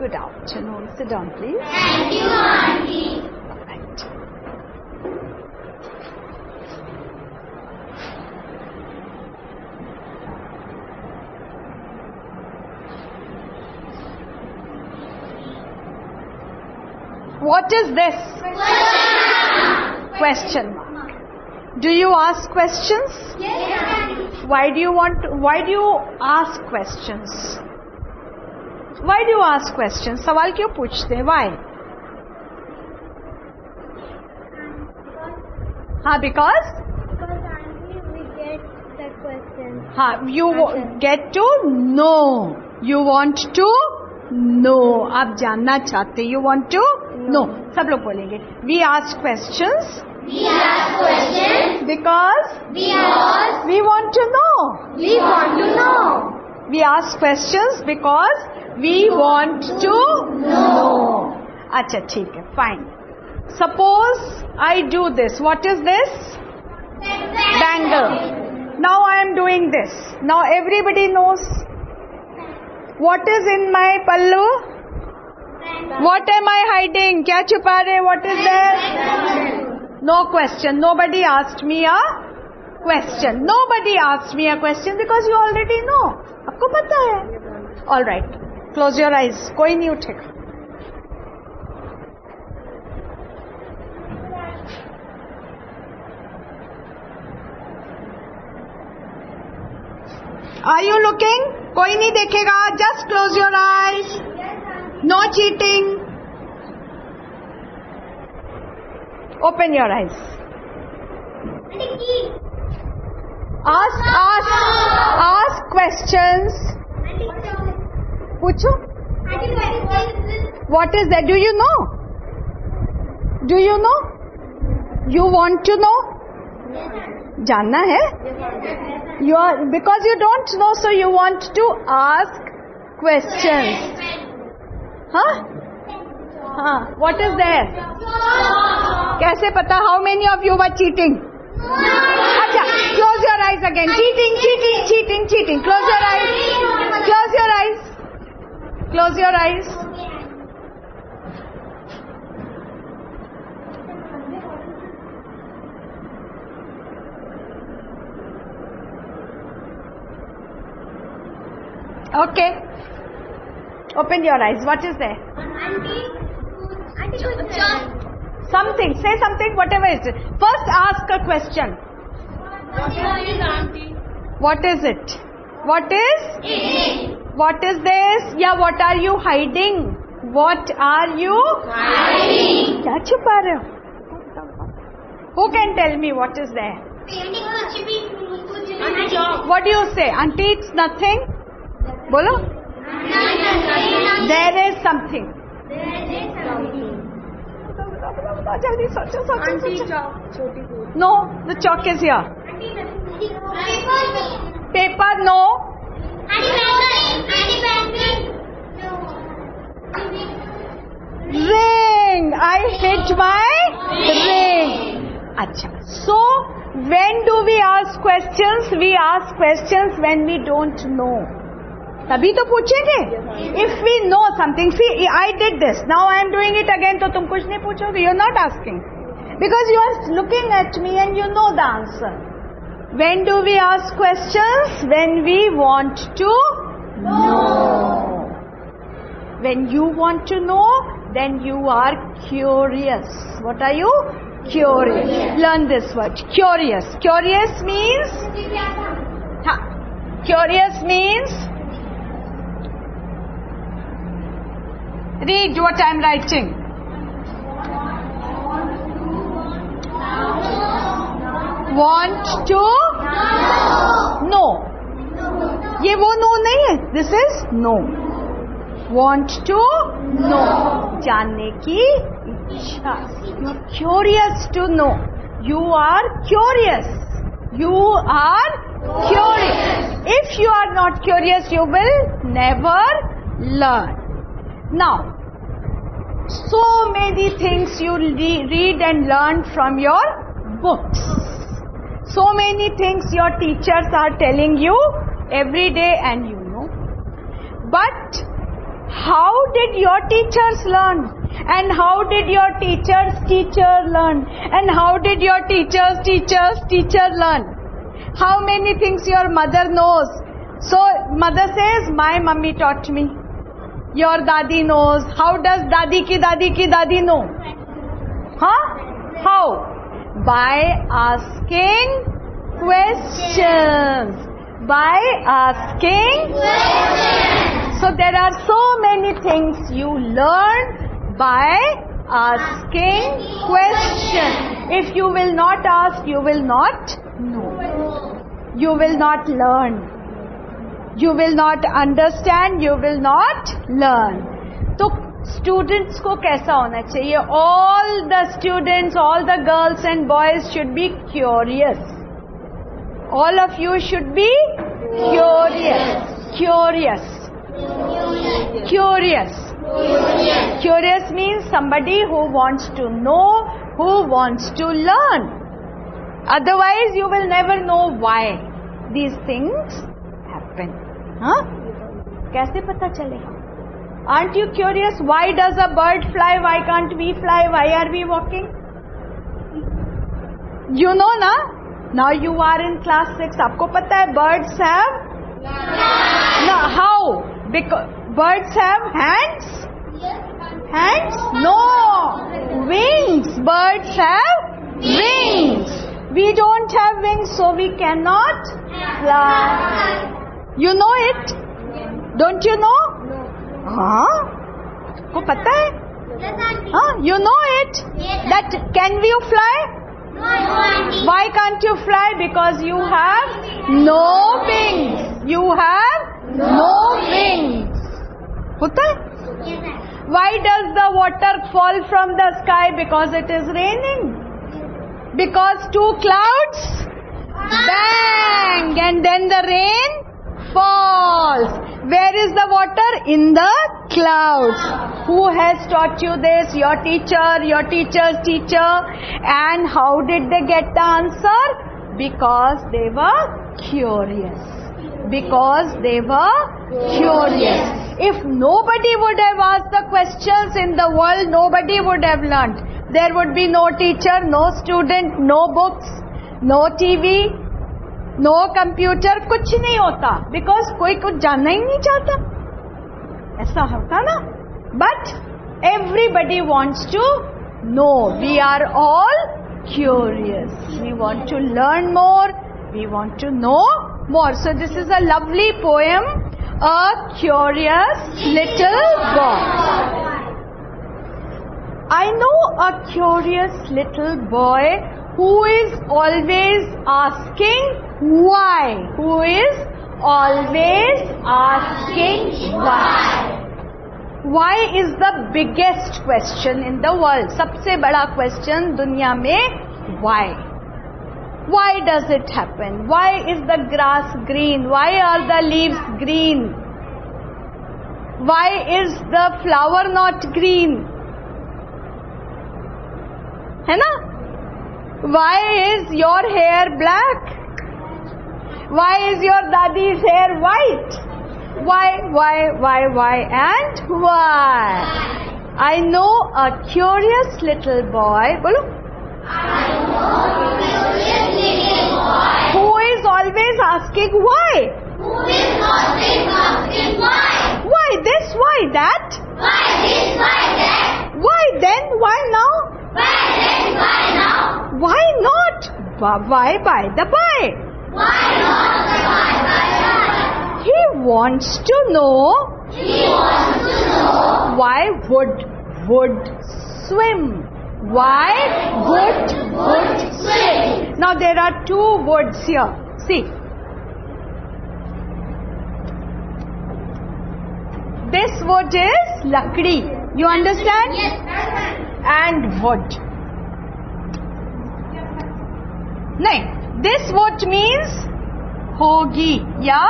good afternoon. Sit down, please. Thank you, Auntie. Right. What is this? Question mark. Do you ask questions? Yes, Auntie. Why do you ask questions? Why do you ask questions? सवाल क्यों पूछते हैं? Why? हाँ, because? Because Auntie, we get the question. हाँ, you get to know. You want to know. आप जानना चाहते. You want to know. सब लोग बोलेंगे. We ask questions. We ask questions Because because we want to know. we want to know. We ask questions because we want to know. अच्छा ठीक है, fine. Suppose I do this. What is this? Bangle. Now I am doing this. Now everybody knows. What is in my pallu? What am I hiding? क्या छुपा रहे? What is there? No question. Nobody asked me a question. Nobody asked me a question because you already know. आपको पता है. All right. Close your eyes. कोई नहीं उठेगा. Are you looking? कोई नहीं देखेगा. Just close your eyes. No cheating. Open your eyes. Ask questions. पूछो. What is that? Do you know? Do you know? You want to know? जानना है? You are, because you don't know, so you want to ask questions. Huh? हाँ. What is there? कैसे पता? How many of you were cheating? अच्छा, close your eyes again. Cheating. Close your eyes. Close your eyes. Okay. Open your eyes. What is there? Something. Say something, whatever it is. First ask a question. What is it? What is? What is this? Yeah, what are you hiding? What are you hiding? क्या छुपा रहे हो? Who can tell me what is there? What do you say? Auntie, it's nothing. बोलो. There is something. जल्दी सोचो. No, the chalk is here. Paper, no. Ring. I hit my ring. अच्छा. So when do we ask questions? We ask questions when we don't know. तभी तो पूछेंगे. If we know something, see, I did this. Now I am doing it again. तो तुम कुछ नहीं पूछोगे. You're not asking because you are looking at me and you know the answer. When do we ask questions? When we want to know. When you want to know, then you are curious. What are you? Curious. Learn this word. Curious. Curious means. Curious means. Read what I am writing. Want to know. ये वो no नहीं है. This is no. Want to know. जानने की इच्छा. You are curious to know. You are curious. You are curious. If you are not curious, you will never learn. Now, so many things you read and learn from your books. So many things your teachers are telling you every day and you know. But how did your teachers learn? And how did your teacher's teacher learn? And how did your teacher's teacher's teacher learn? How many things your mother knows? So mother says, my mummy taught me. Your dadi knows. How does dadi ki dadi know? Huh? How? By asking questions. By asking questions. So there are so many things you learn by asking questions. If you will not ask, you will not know. You will not learn. You will not understand, you will not learn. तो students को कैसा होना चाहिए? All the students, all the girls and boys should be curious. All of you should be curious. Curious. Curious. Curious means somebody who wants to know, who wants to learn. Otherwise, you will never know why these things happen. Huh? कैसे पता चलेगा? Aren't you curious? Why does a bird fly? Why can't we fly? Why are we walking? You know na? Now you are in class 6. आपको पता है birds have? No. How? Because birds have hands? Hands? No. Wings. Birds have wings. We don't have wings, so we cannot fly. You know it? Don't you know? हाँ? को पता है? हाँ? You know it? That can you fly? Why can't you fly? Because you have no wings. You have no wings. होता है? Why does the water fall from the sky? Because it is raining. Because two clouds bang and then the rain falls. Where is the water? In the clouds. Who has taught you this? Your teacher, your teacher's teacher. And how did they get the answer? Because they were curious. Because they were curious. If nobody would have asked the questions in the world, nobody would have learned. There would be no teacher, no student, no books, no TV, no computer, कुछ नहीं होता. Because कोई कुछ जानना ही नहीं चाहता. ऐसा होता ना? But everybody wants to know. We are all curious. We want to learn more. We want to know more. So this is a lovely poem, A Curious Little Boy. I know a curious little boy who is always asking why. Who is always asking why. Why is the biggest question in the world? सबसे बड़ा question दुनिया में why. Why does it happen? Why is the grass green? Why are the leaves green? Why is the flower not green? है ना? Why is your hair black? Why is your dadi's hair white? Why, and why? I know a curious little boy. बोलो. I know a curious little boy. Who is always asking why? Who is always asking why? Why this? Why that? Why this? Why that? Why then? Why now? Why then? Why now? Why not? Why by the by? Why not the by? He wants to know. He wants to know. Why would swim? Why would swim? Now there are two woods here. See. This wood is lakdi. You understand? Yes. And wood. नहीं, this wood means होगी या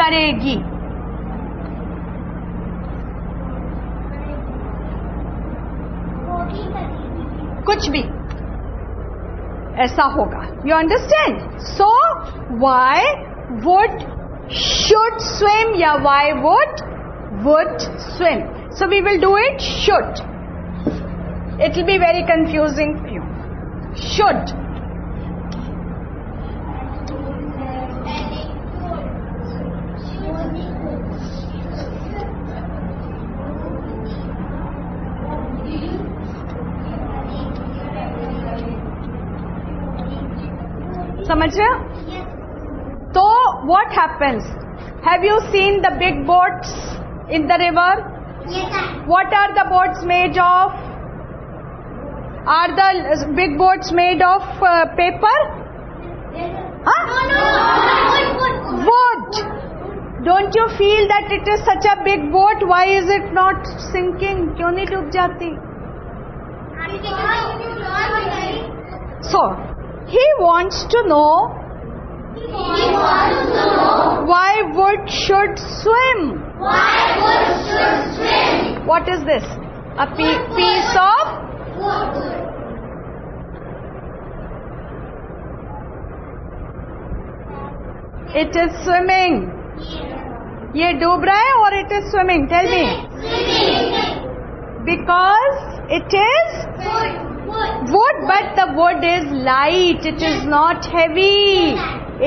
करेगी. कुछ भी ऐसा होगा. You understand? So why would should swim या why would swim. So we will do it should. It will be very confusing for you. Should. समझ रहे हो? तो what happens? Have you seen the big boats in the river? What are the boats made of? Are the big boats made of paper? Huh? Wood. Don't you feel that it is such a big boat? Why is it not sinking? क्यों नहीं डूब जाती? So he wants to know why wood should swim. What is this? A piece of it is swimming. ये डूब रहा है और it is swimming. Tell me. Because it is wood, but the wood is light. It is not heavy.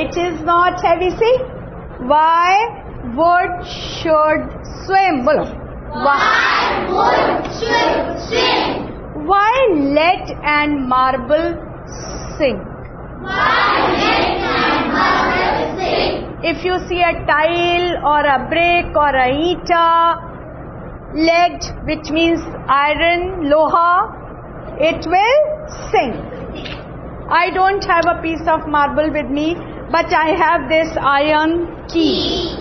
It is not heavy. See? Why wood should swim? Bolo. Why wood should swim? Why lead and marble sink? Why lead and marble sink? If you see a tile or a brick or a eeta, lead, which means iron, loha, it will sink. I don't have a piece of marble with me, but I have this iron key.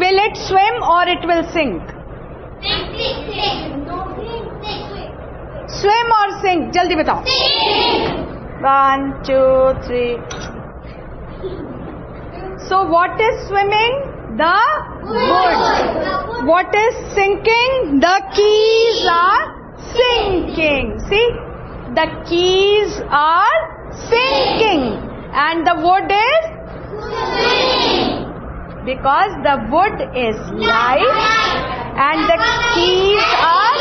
Will it swim or it will sink? Swim or sink? जल्दी बताओ. 1, 2, 3. So what is swimming? The wood. What is sinking? The keys are sinking. See? The keys are sinking. And the wood is? Swimming. Because the wood is light and the keys are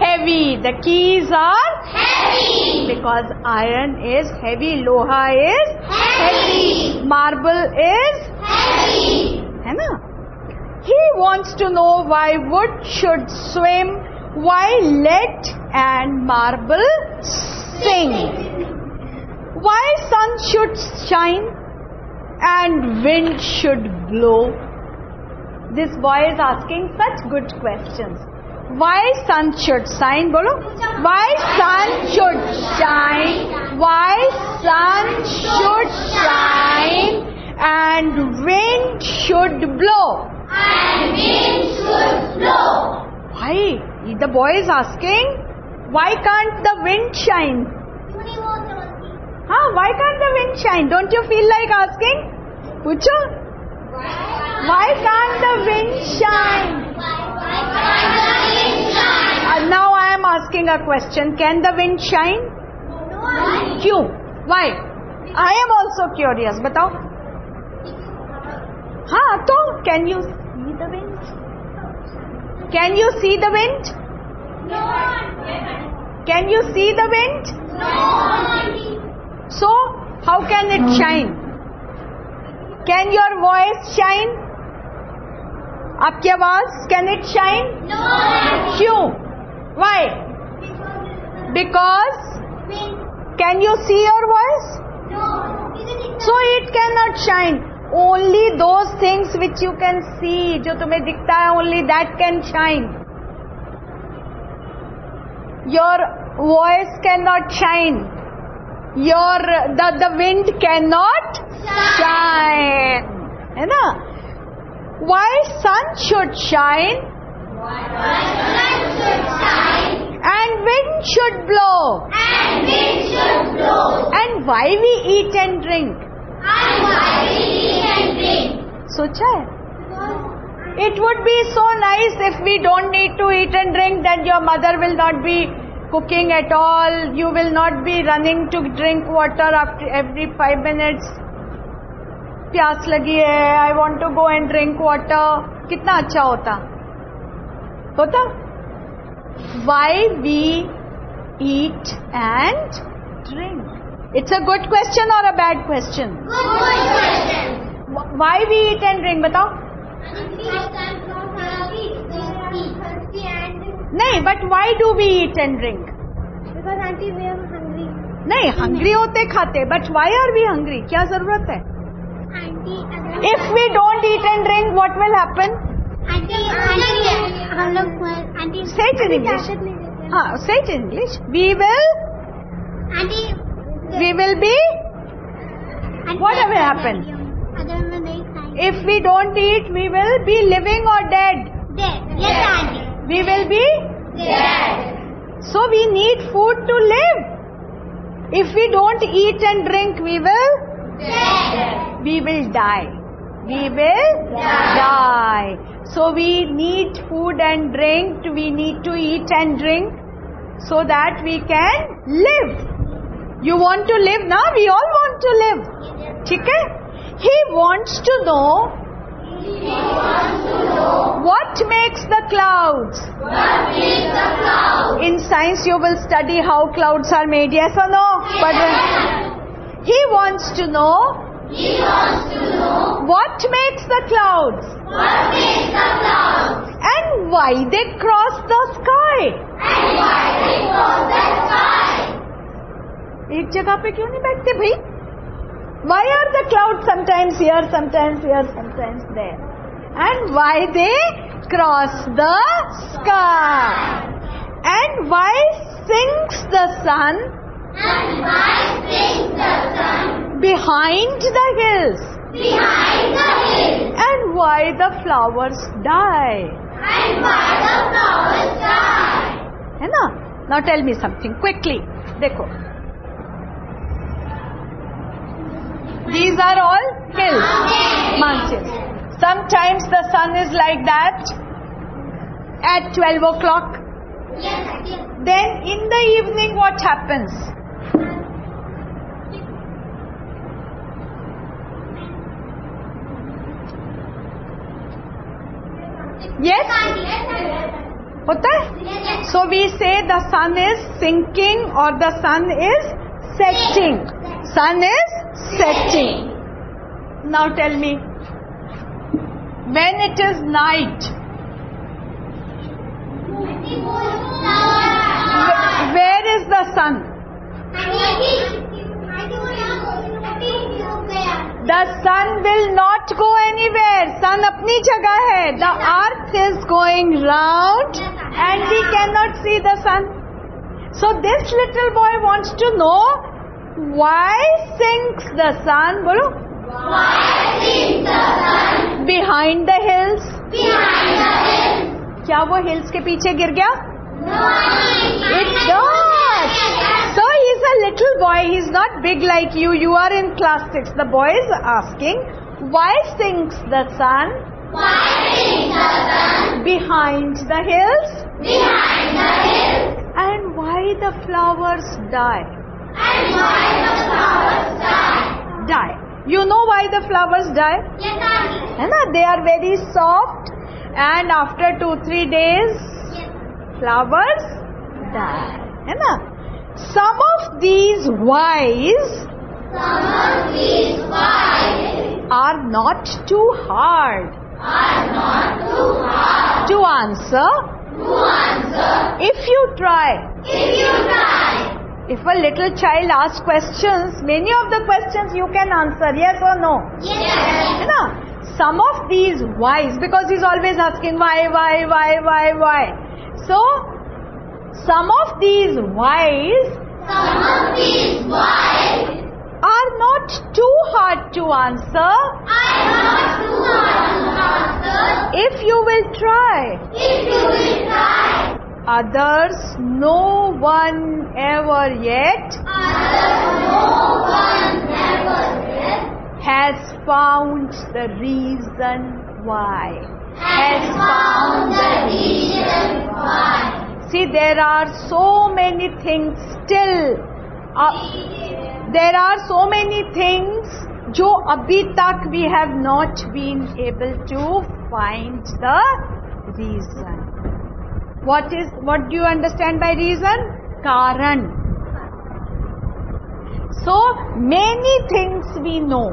heavy. The keys are Heavy. because iron is heavy, loha is heavy, marble is Heavy. है ना? He wants to know why wood should swim, why lead and marble sink, why sun should shine and wind should blow. This boy is asking such good questions. Why sun should shine? Bolo. Why sun should shine? Why sun should shine and wind should blow? And wind should blow. Why? The boy is asking, why can't the wind shine? Why can't the wind shine? Don't you feel like asking? Pucho? Why can't the wind shine? Now I am asking a question. Can the wind shine? Kyun? Why? I am also curious. Batao. So can you see the wind? Can you see the wind? Can you see the wind? So how can it shine? Can your voice shine? आपकी आवाज, can it shine? क्यों? Why? Because can you see your voice? So it cannot shine. Only those things which you can see, जो तुम्हें दिखता है, only that can shine. Your voice cannot shine. The wind cannot shine. है ना? Why sun should shine? And wind should blow. And why we eat and drink? सोचा है? It would be so nice if we don't need to eat and drink, then your mother will not be cooking at all. You will not be running to drink water after every 5 minutes. प्यास लगी है, I want to go and drink water. कितना अच्छा होता. होता? Why we eat and drink? It's a good question or a bad question? Good question. Why we eat and drink? बताओ. नहीं, but why do we eat and drink? Because auntie we are hungry. नहीं, hungry होते खाते. But why are we hungry? क्या जरूरत है? Auntie. If we don't eat and drink, what will happen? Auntie हम लोग auntie. Say it in English. हाँ, say it in English. We will be. What will happen? If we don't eat, we will be living or dead? Dead. Yes, auntie. We will be Dead. So we need food to live. If we don't eat and drink, we will Dead. we will die. We will die. So we need food and drink. We need to eat and drink so that we can live. You want to live now? We all want to live. ठीक है? He wants to know what makes the clouds. In science you will study how clouds are made, yes or no? But he wants to know what makes the clouds and why they cross the sky. एक जगह पे क्यों नहीं बैठते भाई? Why are the clouds sometimes here, sometimes here, sometimes there? And why they cross the sky? And why sinks the sun behind the hills? And why the flowers die? है ना? Now tell me something quickly. देखो. These are all hills, mountains. Sometimes the sun is like that at 12 o'clock. Then in the evening what happens? Yes? होता है? So we say the sun is sinking or the sun is setting. Sun is setting. Now tell me, when it is night, where is the sun? The sun will not go anywhere. Sun अपनी जगह है. The earth is going round and we cannot see the sun. So this little boy wants to know why sinks the sun? बोलो. Behind the hills. क्या वो hills के पीछे गिर गया? It does. So he's a little boy. He's not big like you. You are in class 6. The boy is asking, why sinks the sun? Behind the hills. And why the flowers die? Die. You know why the flowers die? है ना? They are very soft and after 2-3 days flowers die. है ना? Some of these whys are not too hard to answer if you try. If a little child asks questions, many of the questions you can answer, yes or no? You know, some of these whys, because he's always asking why. So, some of these whys are not too hard to answer if you will try. Others, no one ever yet has found the reason why. See, there are so many things still. There are so many things जो अभी तक we have not been able to find the reason. What do you understand by reason? Karan. So many things we know.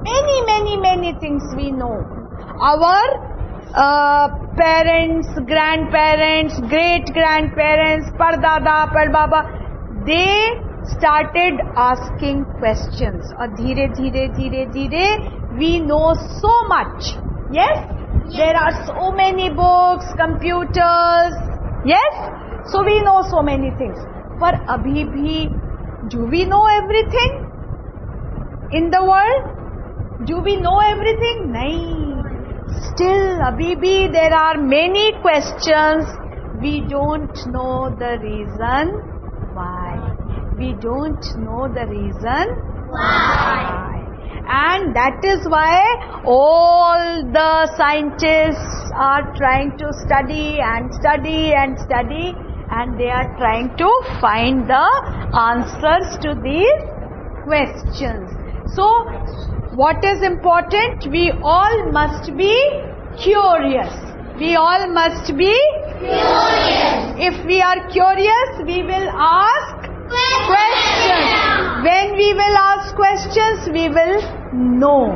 Many things we know. Our parents, grandparents, great-grandparents, Pardada, Parbaba, they started asking questions. And dhire, we know so much. Yes? There are so many books, computers. Yes? So we know so many things. But abhi bhi, do we know everything in the world? Do we know everything? Nahin. Still, abhi bhi, there are many questions. We don't know the reason why. We don't know the reason why. And that is why all the scientists are trying to study and study and study, and they are trying to find the answers to these questions. So, what is important? We all must be curious. We all must be curious. If we are curious, we will ask questions. When we will ask questions, we will know.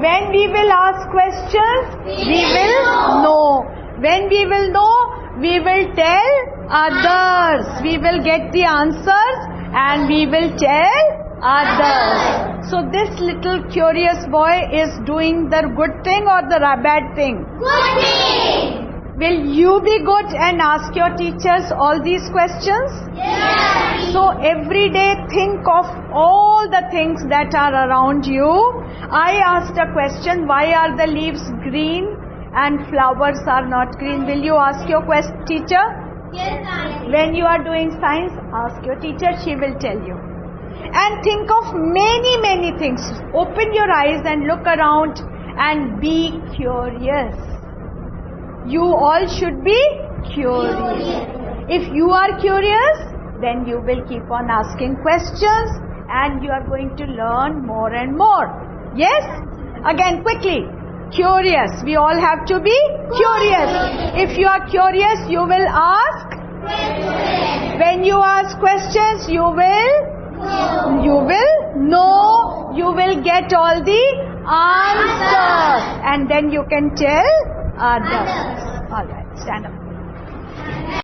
When we will ask questions, we will know. When we will know, we will tell others. We will get the answers and we will tell others. So this little curious boy is doing the good thing or the bad thing? Good thing. Will you be good and ask your teachers all these questions? Yes. So every day think of all the things that are around you. I asked a question, why are the leaves green and flowers are not green? Will you ask your teacher? Yes, I will. When you are doing science, ask your teacher, she will tell you. And think of many things. Open your eyes and look around and be curious. You all should be curious. If you are curious, then you will keep on asking questions and you are going to learn more and more. Yes? Again, quickly. Curious. We all have to be curious. If you are curious, you will ask questions. When you ask questions, you will know. You will get all the answers. And then you can tell others. All right, stand up.